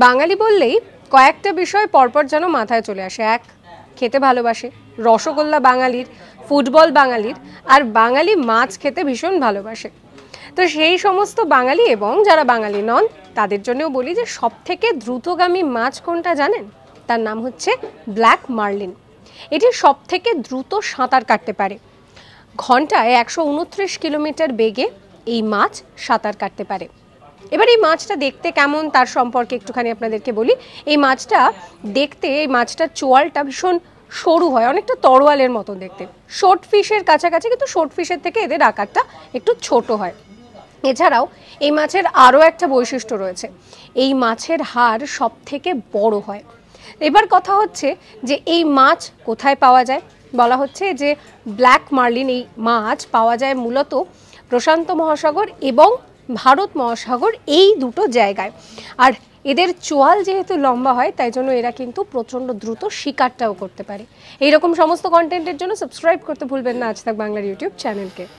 বাঙালি বললেই কয়েকটা বিষয় পরপর যেন মাথায় চলে আসে। এক, খেতে ভালোবাসে, রসগোল্লা বাঙালির, ফুটবল বাঙালির, আর বাঙালি মাছ খেতে ভীষণ ভালোবাসে। তো সেই সমস্ত বাঙালি এবং যারা বাঙালি নন তাদের জন্যও বলি যে সবথেকে দ্রুতগামী মাছ কোনটা জানেন? তার নাম হচ্ছে ব্ল্যাক মার্লিন। এটি সবথেকে দ্রুত সাঁতার কাটতে পারে। ঘন্টায় 129 কিলোমিটার বেগে এই মাছ সাঁতার কাটতে পারে। এবার এই মাছটা দেখতে কেমন তার সম্পর্কে একটুখানি আপনাদেরকে বলি। এই মাছটার চোয়ালটা ভীষণ সরু হয়, অনেকটা তরোয়ালের মতো দেখতে, শর্ট ফিশের কাছাকাছি, কিন্তু শর্ট ফিশের থেকে এদের আকারটা একটু ছোট হয়। এছাড়াও এই মাছের আরও একটা বৈশিষ্ট্য রয়েছে, এই মাছের হাড় সব থেকে বড় হয়। এবার কথা হচ্ছে যে এই মাছ কোথায় পাওয়া যায়? বলা হচ্ছে যে ব্ল্যাক মার্লিন এই মাছ পাওয়া যায় মূলত প্রশান্ত মহাসাগর এবং ভারত মহাসাগর, এই দুটো জায়গায়। আর এদের চোয়াল যেহেতু লম্বা হয় তাই জন্য এরা কিন্তু প্রচণ্ড দ্রুত শিকারটাও করতে পারে। এইরকম সমস্ত কন্টেন্টের জন্য সাবস্ক্রাইব করতে ভুলবেন না আজ তাক বাংলার ইউটিউব চ্যানেলকে।